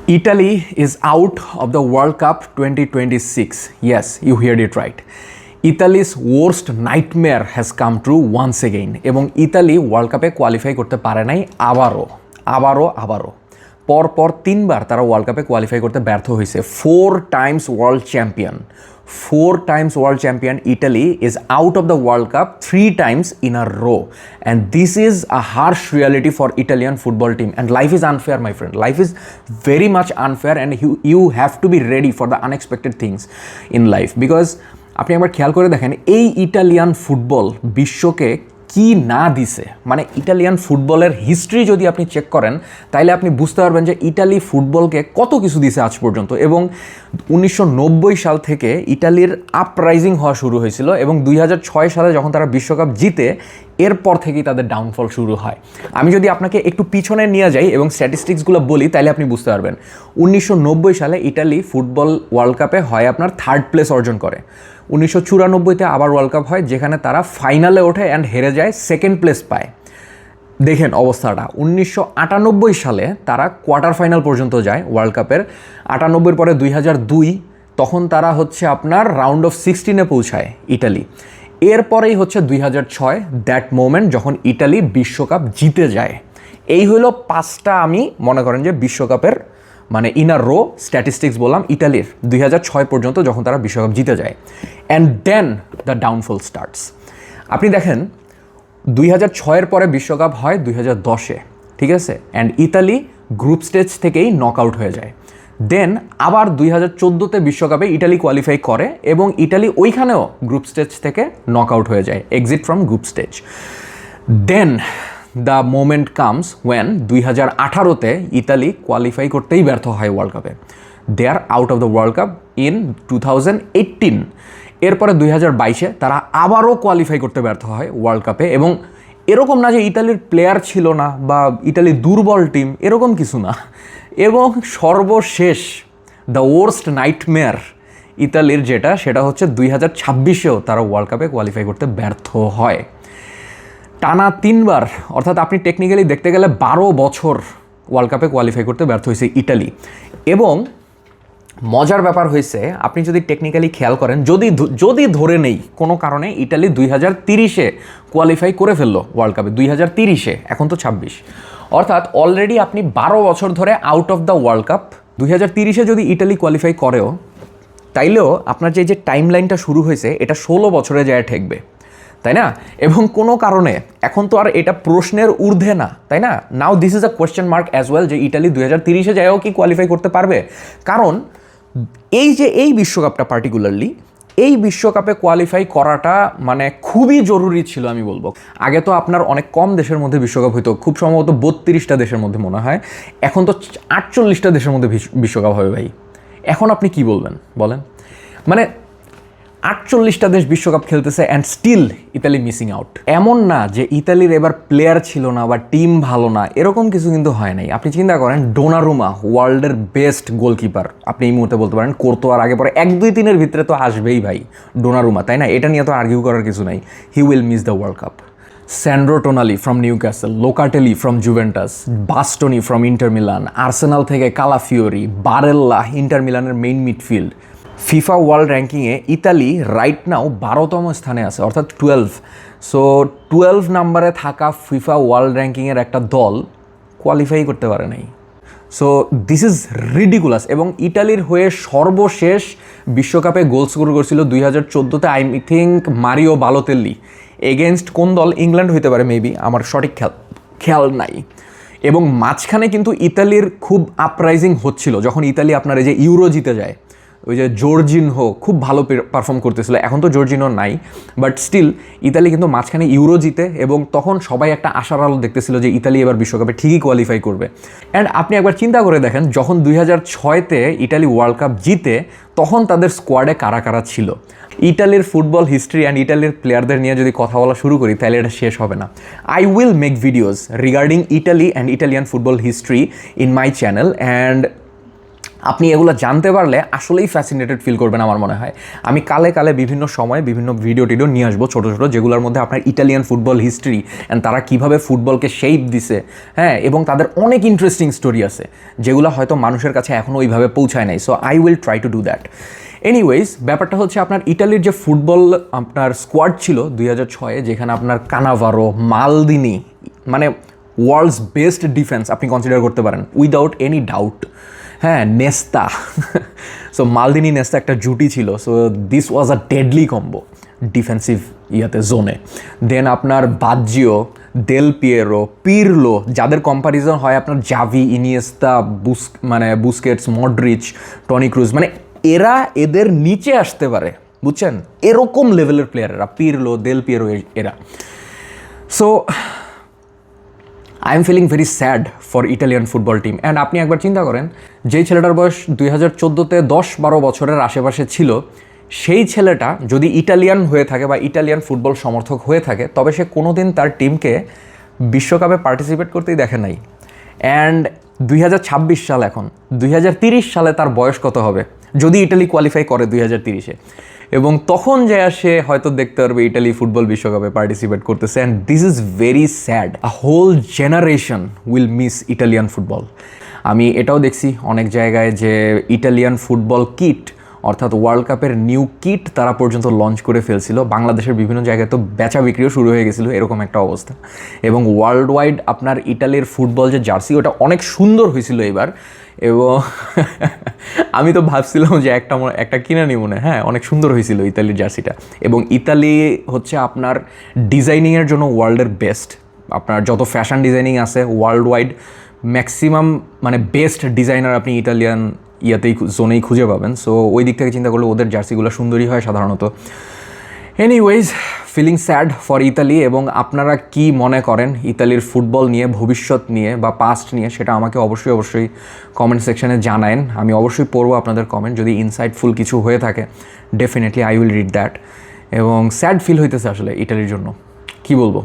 Italy is out of the World Cup 2026. Yes, you heard it right. Italy's worst nightmare has come true once again এবং Italy world কাপে qualify করতে পারে নাই আবারও পরপর তিনবার তারা ওয়ার্ল্ড কাপে কোয়ালিফাই করতে ব্যর্থ হয়েছে। Four Times world champion Italy is out of the World Cup 3 times in a row, and this is a harsh reality for Italian football team, and life is unfair, my friend. Life is very much unfair, and you have to be ready for the unexpected things in life, because আপনি একবার খেয়াল করে দেখেন এই Italian football বিশ্বকে কি না দিছে। মানে ইটালিয়ান ফুটবলের হিস্ট্রি যদি আপনি চেক করেন তাইলে আপনি বুঝতে পারবেন যে ইটালি ফুটবলকে কত কিছু দিছে আজ পর্যন্ত। এবং 1990 সাল থেকে ইটালির আপরাইজিং হওয়া শুরু হয়েছিল এবং 2006 সালে যখন তারা বিশ্বকাপ জিতে এরপর থেকেই তাদের ডাউনফল শুরু হয়। আমি যদি আপনাকে একটু পিছনে নিয়ে যাই এবং স্ট্যাটিস্টিক্সগুলো বলি তাইলে আপনি বুঝতে পারবেন। 1990 সালে ইটালি ফুটবল ওয়ার্ল্ড কাপে হয় আপনার 3rd প্লেস অর্জন করে। 1994-তে আবার ওয়ার্ল্ড কাপ হয় যেখানে তারা ফাইনালে ওঠে অ্যান্ড হেরে যায়, 2nd প্লেস পায়। দেখেন অবস্থাটা। 1998 সালে তারা কোয়ার্টার ফাইনাল পর্যন্ত যায় ওয়ার্ল্ড কাপের। 98 পরে 2002, তখন তারা হচ্ছে আপনার রাউন্ড অফ 16-এ পৌঁছায় ইটালি। এরপরেই হচ্ছে 2006 দ্যাট মোমেন্ট যখন ইটালি বিশ্বকাপ জিতে যায়। এই হলো 5টা আমি মনে করেন যে বিশ্বকাপের মানে ইনার রো স্ট্যাটিস্টিক্স বললাম ইটালির 2006 পর্যন্ত যখন তারা বিশ্বকাপ জিতে যায়। And then the downfall starts. আপনি দেখেন 2006-এর পরে বিশ্বকাপ হয় 2010-এ, ঠিক আছে? অ্যান্ড ইতালি গ্রুপ স্টেজ থেকেই নক আউট হয়ে যায়। দেন আবার 2014-তে বিশ্বকাপে ইটালি কোয়ালিফাই করে এবং ইটালি ওইখানেও গ্রুপ স্টেজ থেকে নক আউট হয়ে যায়, exit from group stage. Then the moment comes when 2018-তে ইতালি কোয়ালিফাই করতেই ব্যর্থ হয় ওয়ার্ল্ড কাপে। They are out of the world cup in 2018। এরপরে 2022-এ তারা আবারও কোয়ালিফাই করতে ব্যর্থ হয় ওয়ার্ল্ড কাপে। এবং এরকম না যে ইতালির প্লেয়ার ছিল না বা ইতালি দুর্বল টিম, এরকম কিছু না। এবং সর্বশেষ দ্য ওয়ার্স্ট নাইটমেয়ার ইতালির সেটা হচ্ছে 2026-এও তারা ওয়ার্ল্ড কাপে কোয়ালিফাই করতে ব্যর্থ হয়। টানা 3বার, অর্থাৎ আপনি টেকনিক্যালি দেখতে গেলে 12 বছর ওয়ার্ল্ড কাপে কোয়ালিফাই করতে ব্যর্থ হয়েছে ইটালি। এবং মজার ব্যাপার হয়েছে, আপনি যদি টেকনিক্যালি খেয়াল করেন, যদি ধরে নেই কোনো কারণে ইটালি 2030-এ কোয়ালিফাই করে ফেললো ওয়ার্ল্ড কাপে, 2030-এ, এখন তো 26, অর্থাৎ অলরেডি আপনি 12 বছর ধরে out of the world cup. 2030-এ যদি ইটালি কোয়ালিফাই করেও তাইলেও আপনার যে টাইম লাইনটা শুরু হয়েছে এটা 16 বছরে যায় ঠেকবে, তাই না? এবং কোনো কারণে এখন তো আর এটা প্রশ্নের ঊর্ধ্বে না, তাই না? Now this is a question mark as well যে ইটালি 2030-এ যায়ও কি কোয়ালিফাই করতে পারবে। কারণ এই বিশ্বকাপটা পার্টিকুলারলি এই বিশ্বকাপে কোয়ালিফাই করাটা মানে খুবই জরুরি ছিল আমি বলবো। আগে তো আপনার অনেক কম দেশের মধ্যে বিশ্বকাপ হইতো, খুব সম্ভবত 32টা দেশের মধ্যে মনে হয়। এখন তো 48টা দেশের মধ্যে বিশ্বকাপ হবে ভাই। এখন আপনি কি বলবেন বলেন? মানে 48টা দেশ বিশ্বকাপ খেলতেছে and still Italy missing out. এমন না যে ইতালির এবার প্লেয়ার ছিল না বা টিম ভালো না, এরকম কিছু কিন্তু হয় নাই। আপনি চিন্তা করেন ডোনারুমা ওয়ার্ল্ডের বেস্ট গোলকিপার, আপনি এই মুহূর্তে বলতে পারেন কোর্তোয়ার আগে পরে 1-2-3-এর ভিতরে তো আসবেই ভাই ডোনারুমা, তাই না? এটা নিয়ে তো আর্গিউ করার কিছু নাই। He will miss the world cup. Sandro Tonali from Newcastle, Locatelli from Juventus, Bastoni from Inter Milan, Arsenal থেকে কালাফিওরি, বারেল্লা ইন্টার মিলানের মেইন মিডফিল্ড। ফিফা ওয়ার্ল্ড র্যাঙ্কিংয়ে ইতালি রাইট নাও 12তম স্থানে আছে, অর্থাৎ 12। সো 12 নাম্বারে থাকা ফিফা ওয়ার্ল্ড র্যাঙ্কিংয়ের একটা দল কোয়ালিফাই করতে পারে নাই। So this is ridiculous. এবং ইটালির হয়ে সর্বশেষ বিশ্বকাপে গোল স্কোর করেছিল 2014-তে I think Mario Balotelli, against কোন দল? ইংল্যান্ড হইতে পারে মেবি, আমার সঠিক খেয়াল নাই। এবং মাঝখানে কিন্তু ইতালির খুব আপরাইজিং হচ্ছিল যখন ইতালি আপনার এই যে ইউরো জিতে যায়। ওই যে জর্জিনহো খুব ভালো পারফর্ম করতেছিল, এখন তো জর্জিনহো নাই, বাট স্টিল ইতালি কিন্তু মাঝখানে ইউরো জিতে এবং তখন সবাই একটা আশার আলো দেখতেছিল যে ইতালি এবার বিশ্বকাপে ঠিকই কোয়ালিফাই করবে। অ্যান্ড আপনি একবার চিন্তা করে দেখেন যখন 2006-তে ইতালি ওয়ার্ল্ড কাপ জিতে তখন তাদের স্কোয়াডে কারা কারা ছিল। ইটালির ফুটবল হিস্ট্রি অ্যান্ড ইটালির প্লেয়ারদের নিয়ে যদি কথা বলা শুরু করি তাহলে এটা শেষ হবে না। I will make videos regarding Italy and Italian football history in my channel, and আপনি এগুলো জানতে পারলে আসলেই ফ্যাসিনেটেড ফিল করবেন আমার মনে হয়। আমি কালে কালে বিভিন্ন সময় বিভিন্ন ভিডিও টিডিও নিয়ে আসবো ছোটো ছোটো, যেগুলোর মধ্যে আপনার ইটালিয়ান ফুটবল হিস্ট্রি অ্যান্ড তারা কীভাবে ফুটবলকে শেপ দিছে, হ্যাঁ, এবং তাদের অনেক ইন্টারেস্টিং স্টোরি আছে যেগুলো হয়তো মানুষের কাছে এখনও ওইভাবে পৌঁছায় নাই। So I will try to do that. Anyways, ব্যাপারটা হচ্ছে আপনার ইটালির যে ফুটবল আপনার স্কোয়াড ছিল 2006-এ, যেখানে আপনার কানাভারো, মালদিনি, মানে ওয়ার্ল্ডস বেস্ট ডিফেন্স আপনি কনসিডার করতে পারেন উইদাউট এনি ডাউট। হ্যাঁ, নেস্তা সো মালদিনি নেস্তা একটা জুটি ছিল। So this was a deadly combo defensive জোনে। দেন আপনার বাজ্জিও, দেল পিয়েরো, পিরলো, যাদের কম্প্যারিজন হয় আপনার Xavi, Iniesta, Busquets, Modric, Toni Kroos, মানে এরা এদের নিচে আসতে পারে, বুঝছেন, এরকম লেভেলের প্লেয়ারেরা পিরলো, দেল পিয়েরো এরা। So I am feeling very sad for Italian football team. And আপনি একবার চিন্তা করেন, যেই ছেলেটার বয়স 2014-তে 10-12 বছরের আশেপাশে ছিল, সেই ছেলেটা যদি ইটালিয়ান হয়ে থাকে বা ইটালিয়ান ফুটবল সমর্থক হয়ে থাকে, তবে সে কোনোদিন তার টিমকে বিশ্বকাপে পার্টিসিপেট করতেই দেখে নাই। অ্যান্ড 2026 সাল, এখন 2030 সালে তার বয়স কত হবে যদি ইটালি কোয়ালিফাই করে 2030-এ, এবং তখন যায় সে হয়তো দেখতে পারবে ইটালি ফুটবল বিশ্বকাপে পার্টিসিপেট করতেছে। And this is very sad. A whole generation will miss Italian football. আমি এটাও দেখছি অনেক জায়গায় যে ইটালিয়ান ফুটবল কিট, অর্থাৎ ওয়ার্ল্ড কাপের নিউ কিট তারা পর্যন্ত লঞ্চ করে ফেলছিল। বাংলাদেশের বিভিন্ন জায়গায় তো বেচা বিক্রিও শুরু হয়ে গেছিলো, এরকম একটা অবস্থা। এবং ওয়ার্ল্ড ওয়াইড আপনার ইটালির ফুটবল যে জার্সি, ওটা অনেক সুন্দর হয়েছিল এবার। এবং আমি তো ভাবছিলাম যে একটা কিনে নিই মনে, হ্যাঁ, অনেক সুন্দর হয়েছিল ইতালির জার্সিটা। এবং ইতালি হচ্ছে আপনার ডিজাইনিংয়ের জন্য ওয়ার্ল্ডের বেস্ট। আপনার যত ফ্যাশন ডিজাইনিং আছে ওয়ার্ল্ড ওয়াইড, ম্যাক্সিমাম মানে বেস্ট ডিজাইনার আপনি ইটালিয়ান জোনেই খুঁজে পাবেন। সো ওই দিক থেকে চিন্তা করলে ওদের জার্সিগুলো সুন্দরই হয় সাধারণত। Anyways, feeling sad for Italy. এবং আপনারা কি মনে করেন ইতালির ফুটবল নিয়ে, ভবিষ্যৎ নিয়ে বা পাস্ট নিয়ে, সেটা আমাকে অবশ্যই কমেন্ট সেকশনে জানায়েন। আমি অবশ্যই পড়বো আপনাদের কমেন্ট। যদি ইনসাইটফুল কিছু হয়ে থাকে, definitely I will read that. এবং স্যাড ফিল হইতেছে আসলে ইটালির জন্য, কি বলবো।